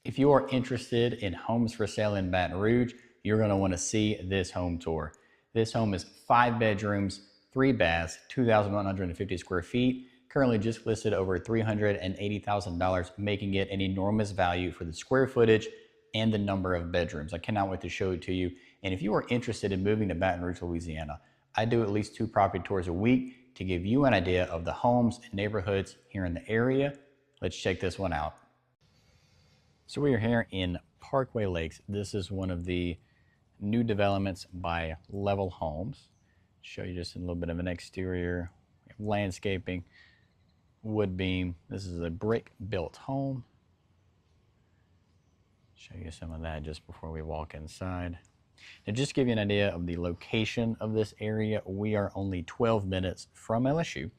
If you are interested in homes for sale in Baton Rouge, you're going to want to see this home tour. This home is 5 bedrooms, 3 baths, 2,150 square feet, currently just listed over $380,000, making it an enormous value for the square footage and the number of bedrooms. I cannot wait to show it to you. And if you are interested in moving to Baton Rouge, Louisiana, I do at least 2 property tours a week to give you an idea of the homes and neighborhoods here in the area. Let's check this one out. So we are here in Parkway Lakes. This is one of the new developments by Level Homes. Show you just a little bit of an exterior, landscaping, wood beam. This is a brick built home. Show you some of that just before we walk inside. Now, just to give you an idea of the location of this area, we are only 12 minutes from LSU.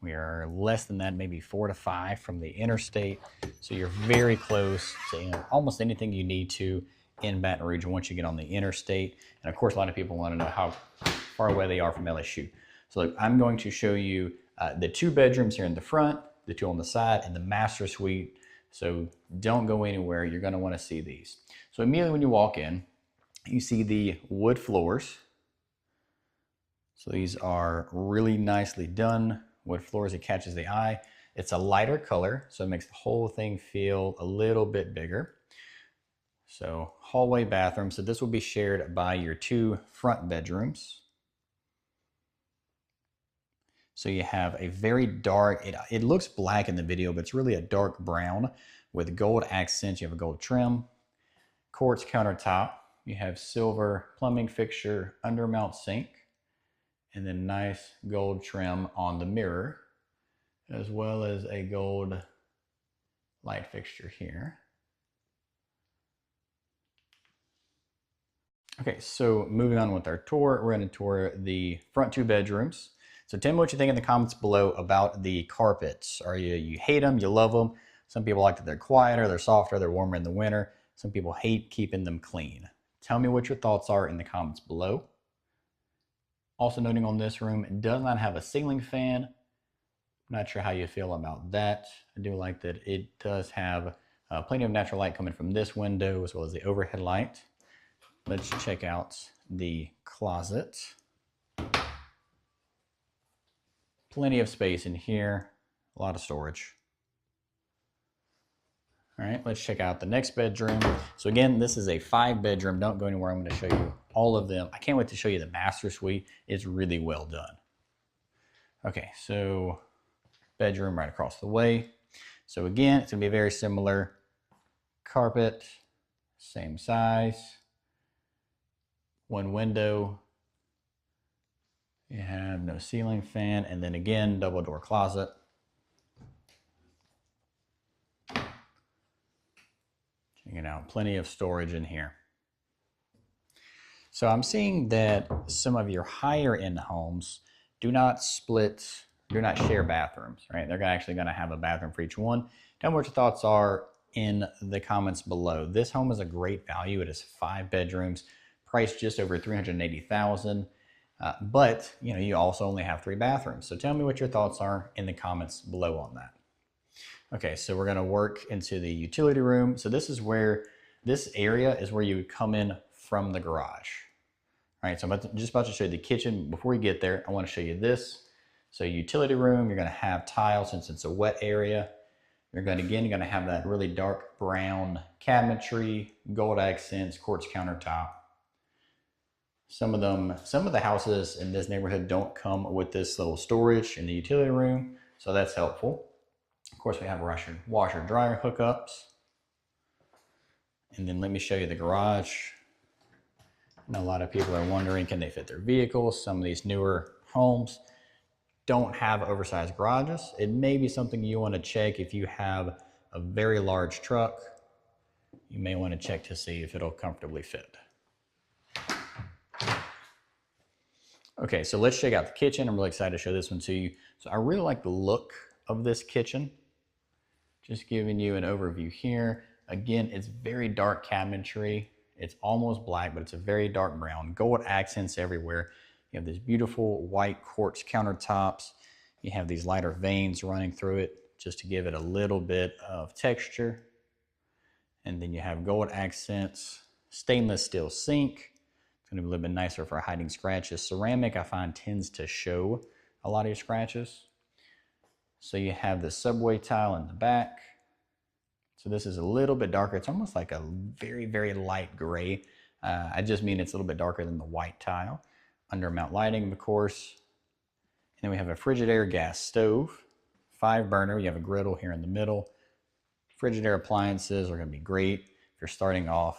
We are less than that, maybe 4 to 5 from the interstate. So you're very close to almost anything you need to in Baton Rouge once you get on the interstate. And of course, a lot of people want to know how far away they are from LSU. So look, I'm going to show you the 2 bedrooms here in the front, the 2 on the side, and the master suite. So don't go anywhere. You're going to want to see these. So immediately when you walk in, you see the wood floors. So these are really nicely done. Wood floors, it catches the eye. It's a lighter color, so it makes the whole thing feel a little bit bigger. So hallway bathroom. So this will be shared by your 2 front bedrooms. So you have a very dark, it looks black in the video, but it's really a dark brown with gold accents. You have a gold trim, quartz countertop. You have silver plumbing fixture, undermount sink, and then nice gold trim on the mirror, as well as a gold light fixture here. Okay, so moving on with our tour, we're going to tour the front 2 bedrooms. So tell me what you think in the comments below about the carpets. Are you hate them, you love them? Some people like that they're quieter, they're softer, they're warmer in the winter. Some people hate keeping them clean. Tell me what your thoughts are in the comments below. Also noting on this room, it does not have a ceiling fan. I'm not sure how you feel about that. I do like that it does have plenty of natural light coming from this window as well as the overhead light. Let's check out the closet. Plenty of space in here, a lot of storage. All right, let's check out the next bedroom. So again, this is a 5 bedroom. Don't go anywhere. I'm going to show you all of them. I can't wait to show you the master suite. It's really well done. Okay, so bedroom right across the way. So again, it's going to be very similar. Carpet, same size. 1 window. You have no ceiling fan, and then again, double door closet. Checking out, plenty of storage in here. So I'm seeing that some of your higher end homes do not share bathrooms, right? They're actually going to have a bathroom for each one. Tell me what your thoughts are in the comments below. This home is a great value. It is 5 bedrooms, priced just over $380,000. But you also only have 3 bathrooms. So tell me what your thoughts are in the comments below on that. Okay, so we're going to work into the utility room. So this area is where you would come in from the garage. All right, so I'm just about to show you the kitchen. Before we get there, I want to show you this. So utility room, you're going to have tile since it's a wet area. You're going to have that really dark brown cabinetry, gold accents, quartz countertop. Some of the houses in this neighborhood don't come with this little storage in the utility room, so that's helpful. Of course, we have washer dryer hookups. And then let me show you the garage. I know a lot of people are wondering, can they fit their vehicles? Some of these newer homes don't have oversized garages. It may be something you want to check if you have a very large truck. You may want to check to see if it'll comfortably fit. Okay, so let's check out the kitchen. I'm really excited to show this one to you. So I really like the look of this kitchen. Just giving you an overview here. Again, it's very dark cabinetry. It's almost black, but it's a very dark brown. Gold accents everywhere. You have these beautiful white quartz countertops. You have these lighter veins running through it just to give it a little bit of texture. And then you have gold accents, stainless steel sink. It's gonna be a little bit nicer for hiding scratches. Ceramic, I find, tends to show a lot of your scratches. So you have the subway tile in the back. So this is a little bit darker. It's almost like a very, very light gray. I just mean it's a little bit darker than the white tile. Undermount lighting, of course. And then we have a Frigidaire gas stove, 5-burner. You have a griddle here in the middle. Frigidaire appliances are going to be great if you're starting off.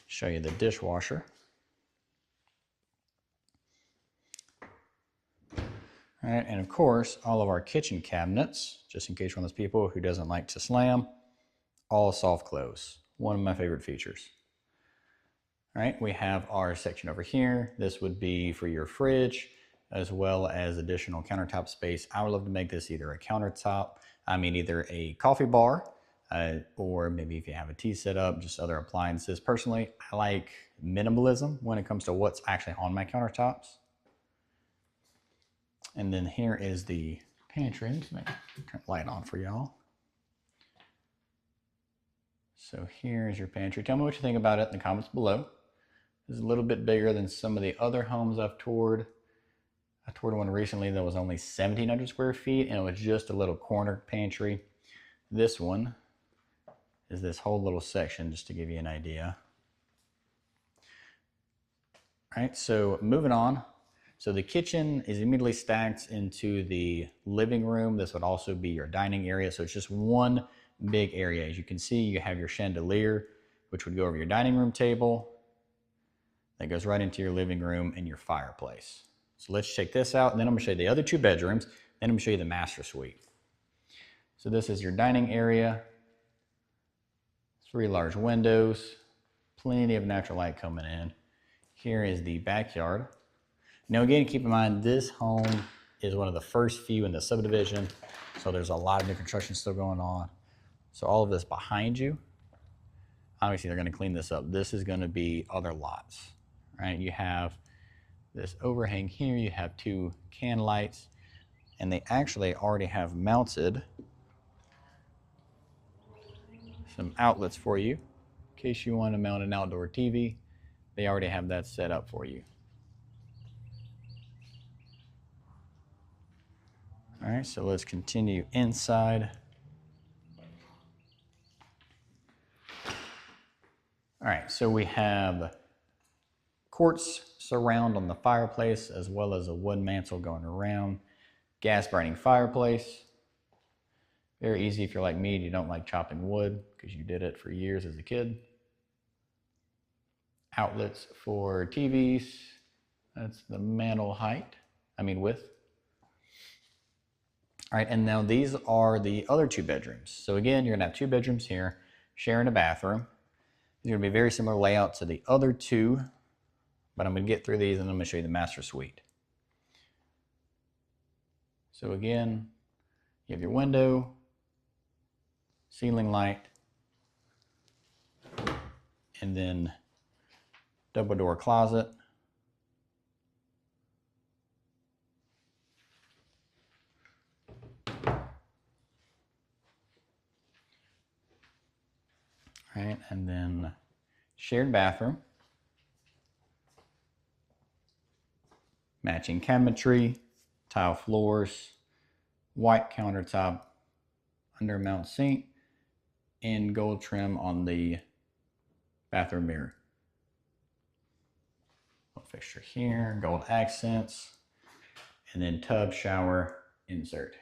Show you the dishwasher. All right, and of course, all of our kitchen cabinets, just in case you're one of those people who doesn't like to slam, all soft close. One of my favorite features. All right, we have our section over here. This would be for your fridge, as well as additional countertop space. I would love to make this either a countertop, either a coffee bar, or maybe if you have a tea set up, just other appliances. Personally, I like minimalism when it comes to what's actually on my countertops. And then here is the pantry. I'm just gonna turn the light on for y'all. So here's your pantry. Tell me what you think about it in the comments below. This is a little bit bigger than some of the other homes I've toured. I toured one recently that was only 1,700 square feet, and it was just a little corner pantry. This one is this whole little section, just to give you an idea. All right, so moving on. So the kitchen is immediately stacked into the living room. This would also be your dining area. So it's just one big area. As you can see, you have your chandelier, which would go over your dining room table. That goes right into your living room and your fireplace. So let's check this out. And then I'm gonna show you the other 2 bedrooms. Then I'm gonna show you the master suite. So this is your dining area. 3 large windows, plenty of natural light coming in. Here is the backyard. Now again, keep in mind, this home is one of the first few in the subdivision, so there's a lot of new construction still going on. So all of this behind you, obviously they're gonna clean this up. This is gonna be other lots, right? You have this overhang here, you have 2 can lights, and they actually already have mounted some outlets for you. In case you want to mount an outdoor TV, they already have that set up for you. All right, so let's continue inside. All right, so we have quartz surround on the fireplace, as well as a wood mantle going around. Gas burning fireplace. Very easy if you're like me and you don't like chopping wood, because you did it for years as a kid. Outlets for TVs. That's the mantle width. All right, and now these are the other 2 bedrooms. So again, you're gonna have 2 bedrooms here, sharing a bathroom. These are gonna be very similar layout to the other 2, but I'm gonna get through these and I'm gonna show you the master suite. So again, you have your window, ceiling light, and then double door closet. All right, and then shared bathroom. Matching cabinetry, tile floors, white countertop, undermount sink, and gold trim on the bathroom mirror. Little fixture here, gold accents, and then tub shower insert.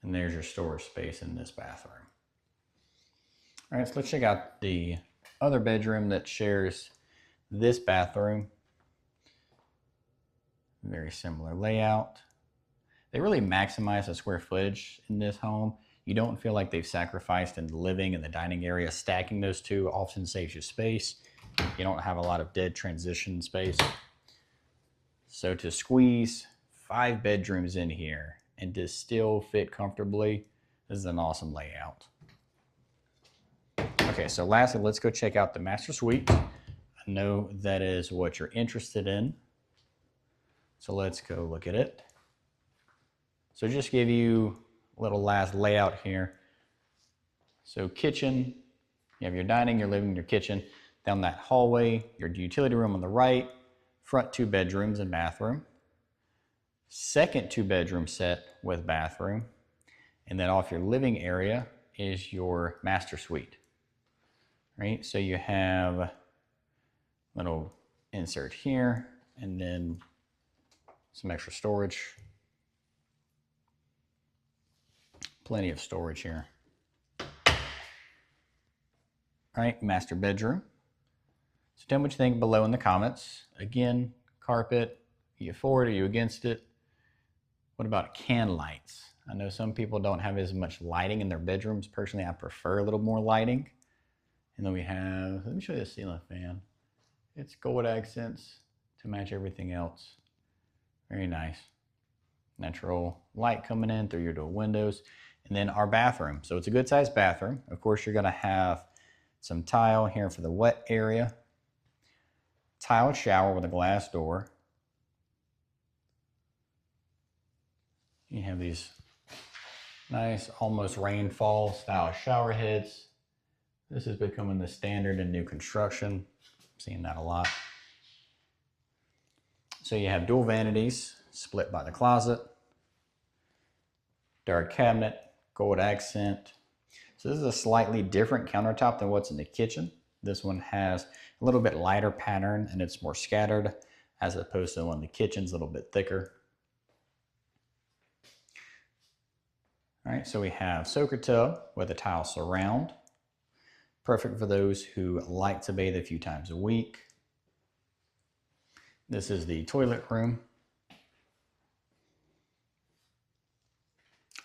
And there's your storage space in this bathroom. All right, so let's check out the other bedroom that shares this bathroom. Very similar layout. They really maximize the square footage in this home. You don't feel like they've sacrificed in the living and the dining area. Stacking those 2 often saves you space. You don't have a lot of dead transition space. So to squeeze 5 bedrooms in here and to still fit comfortably, this is an awesome layout. Okay, so lastly, let's go check out the master suite. I know that is what you're interested in. So let's go look at it. So just give you little last layout here. So kitchen, you have your dining, your living, your kitchen. Down that hallway, your utility room on the right, front 2 bedrooms and bathroom. Second 2 bedroom set with bathroom. And then off your living area is your master suite. Right? So you have a little insert here and then some extra storage. Plenty of storage here. All right, master bedroom. So tell me what you think below in the comments. Again, carpet, are you for it, are you against it? What about can lights? I know some people don't have as much lighting in their bedrooms. Personally, I prefer a little more lighting. And then we have, let me show you the ceiling fan. It's gold accents to match everything else. Very nice. Natural light coming in through your dual windows. And then our bathroom. So it's a good sized bathroom. Of course, you're gonna have some tile here for the wet area. Tiled shower with a glass door. You have these nice, almost rainfall style shower heads. This is becoming the standard in new construction. I'm seeing that a lot. So you have dual vanities split by the closet. Dark cabinet, gold accent. So this is a slightly different countertop than what's in the kitchen. This one has a little bit lighter pattern and it's more scattered as opposed to the one in the kitchen's a little bit thicker. All right, so we have soaker tub with a tile surround. Perfect for those who like to bathe a few times a week. This is the toilet room.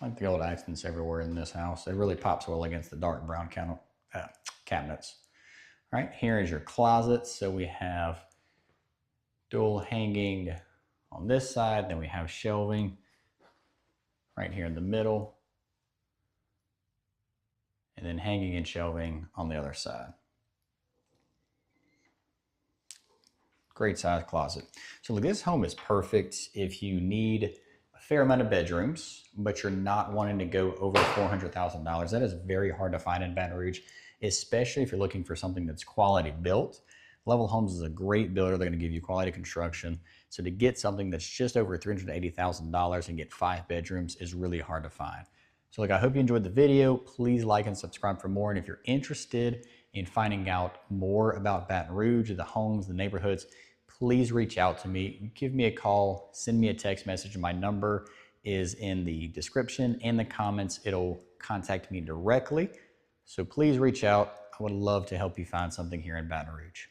I like the old accents everywhere in this house. It really pops well against the dark brown cabinets. All right, here is your closet. So we have dual hanging on this side. Then we have shelving right here in the middle. And then hanging and shelving on the other side. Great size closet. So look, this home is perfect if you need a fair amount of bedrooms, but you're not wanting to go over $400,000. That is very hard to find in Baton Rouge, especially if you're looking for something that's quality built. Level Homes is a great builder. They're going to give you quality construction. So to get something that's just over $380,000 and get 5 bedrooms is really hard to find. So look, I hope you enjoyed the video. Please like and subscribe for more. And if you're interested in finding out more about Baton Rouge, the homes, the neighborhoods, please reach out to me. Give me a call, send me a text message. My number is in the description and the comments. It'll contact me directly. So please reach out. I would love to help you find something here in Baton Rouge.